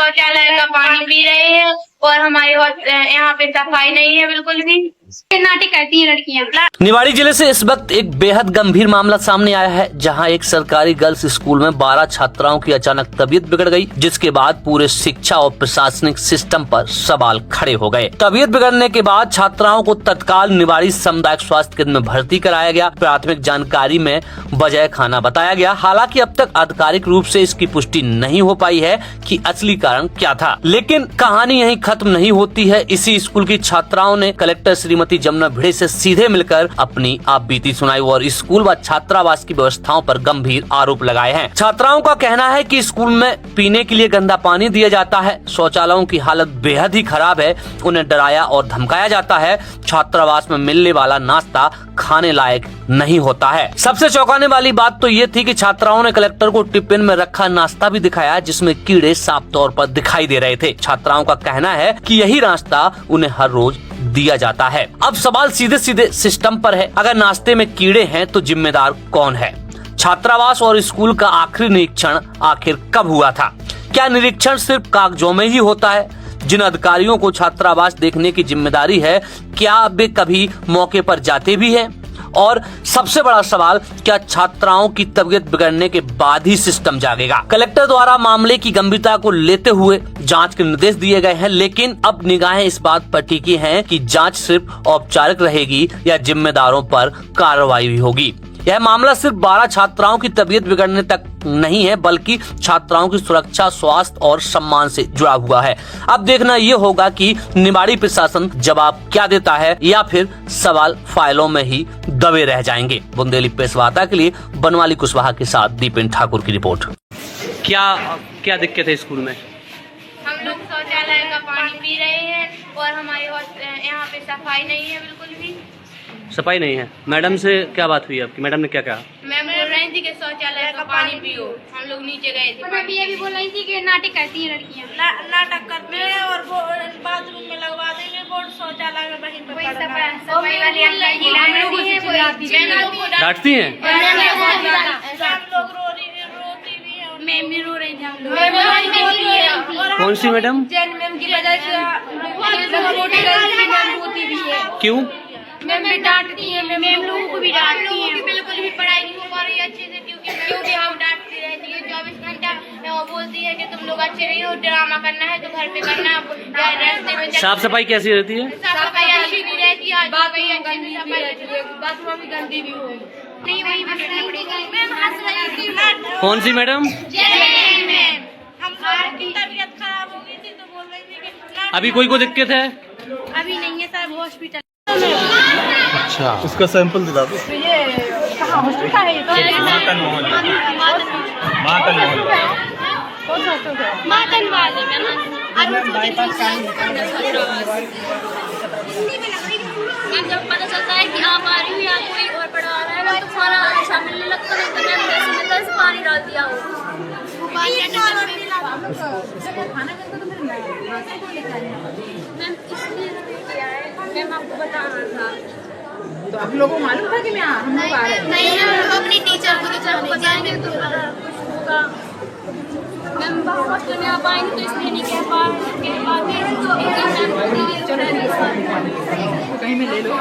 शौचालय का पानी पी रहे हैं और हमारे यहाँ पे सफाई नहीं है बिल्कुल भी। नाटक करती हैं लड़कियाँ। निवाड़ी जिले से इस वक्त एक बेहद गंभीर मामला सामने आया है, जहां एक सरकारी गर्ल्स स्कूल में 12 छात्राओं की अचानक तबीयत बिगड़ गई, जिसके बाद पूरे शिक्षा और प्रशासनिक सिस्टम पर सवाल खड़े हो गए। तबीयत बिगड़ने के बाद छात्राओं को तत्काल निवाड़ी सामुदायिक स्वास्थ्य केंद्र में भर्ती कराया गया। प्राथमिक जानकारी में बजाय खाना बताया गया। हालांकि अब तक आधिकारिक रूप से इसकी पुष्टि नहीं हो पाई है कि असली कारण क्या था, लेकिन कहानी यहीं खत्म नहीं होती है। इसी स्कूल की छात्राओं ने कलेक्टर श्रीमती जमुना भिड़े से सीधे मिलकर अपनी आपबीती सुनाई और स्कूल व छात्रावास की व्यवस्थाओं पर गंभीर आरोप लगाए हैं। छात्राओं का कहना है कि स्कूल में पीने के लिए गंदा पानी दिया जाता है, शौचालयों की हालत बेहद ही खराब है, उन्हें डराया और धमकाया जाता है, छात्रावास में मिलने वाला नाश्ता खाने लायक नहीं होता है। सबसे चौंकाने वाली बात तो ये थी कि छात्राओं ने कलेक्टर को टिफिन में रखा नाश्ता भी दिखाया, जिसमें कीड़े साफ तौर पर दिखाई दे रहे थे। छात्राओं का कहना है कि यही नाश्ता उन्हें हर रोज दिया जाता है। अब सवाल सीधे सीधे सिस्टम पर है, अगर नाश्ते में कीड़े हैं तो जिम्मेदार कौन है? छात्रावास और स्कूल का आखिरी निरीक्षण आखिर कब हुआ था? क्या निरीक्षण सिर्फ कागजों में ही होता है? जिन अधिकारियों को छात्रावास देखने की जिम्मेदारी है, क्या वे कभी मौके पर जाते भी हैं? और सबसे बड़ा सवाल, क्या छात्राओं की तबीयत बिगड़ने के बाद ही सिस्टम जागेगा? कलेक्टर द्वारा मामले की गंभीरता को लेते हुए जांच के निर्देश दिए गए हैं, लेकिन अब निगाहें इस बात पर टिकी हैं कि जांच सिर्फ औपचारिक रहेगी या जिम्मेदारों पर कार्रवाई भी होगी। यह मामला सिर्फ 12 छात्राओं की तबीयत बिगड़ने तक नहीं है, बल्कि छात्राओं की सुरक्षा, स्वास्थ्य और सम्मान से जुड़ा हुआ है। अब देखना ये होगा कि निवाड़ी प्रशासन जवाब क्या देता है या फिर सवाल फाइलों में ही दबे रह जाएंगे। बुंदेली प्रेस वार्ता के लिए बनवाली कुशवाहा के साथ दीपेन ठाकुर की रिपोर्ट। क्या दिक्कत है स्कूल में? हम लोग शौचालय का पानी पी रहे हैं और हमारे यहाँ पे सफाई नहीं है बिल्कुल भी। सफाई नहीं है। मैडम से क्या बात हुई आपकी? मैडम ने क्या कहा? मैम बोल रही थी कि शौचालय का पानी पियो। हम लोग नीचे गए थे। मैम ये भी बोल रही थी कि नाटक करती हैं लड़कियाँ। नाटक करते हैं और बाथरूम में लगवा देंगे बोर्ड, शौचालय में वहीं पे सफाई वाली डांटती हैं? सब लोग रोती भी है। मैम भी रो रही थी। हम लोग कौन सी मैडम? जैन मैम की वजह से क्यों? मैम भी डांटती हैं। मैम लोगों को भी डांटती हैं। बिल्कुल भी पढ़ाई नहीं हो पा रही है अच्छे से, क्योंकि हम डांटती रहती है 24 घंटा। वो बोलती है कि तुम लोग अच्छे नहीं हो, ड्रामा करना है तो घर पे करना, रास्ते में। साफ सफाई कैसी रहती है? साफ सफाई अच्छी नहीं रहती है, बाथरूम भी गंदी भी हो नहीं, वही मैम हंस रही थी। कौन सी मैडम? हम लोगों की तबीयत खराब हो गई थी तो बोल रही थी कि अभी कोई दिक्कत है? अभी नहीं है सर, हॉस्पिटल। अच्छा, उसका सैंपल दिला दो। ये कहाँ हॉस्पिटल है? मातन मोहन। मातन वाले में जब पता चलता है कि आप आ रही हो या कोई और पढ़ा रहा है तो खाना अच्छा मिलने लगता है, तो मैम जैसे में 10 पानी डाल दिया हो। मैम इसलिए किया है, मैम आपको बता रहा था। तो आप लोगों को मालूम था कि मैं हम लोग आ रहे हैं? नहीं मैम, अपनी टीचर को बताएंगे तो कुछ होगा। मैम हॉस्टल में आप आएंगे तो इसलिए नहीं कह पाते। चलो कहीं में ले लो।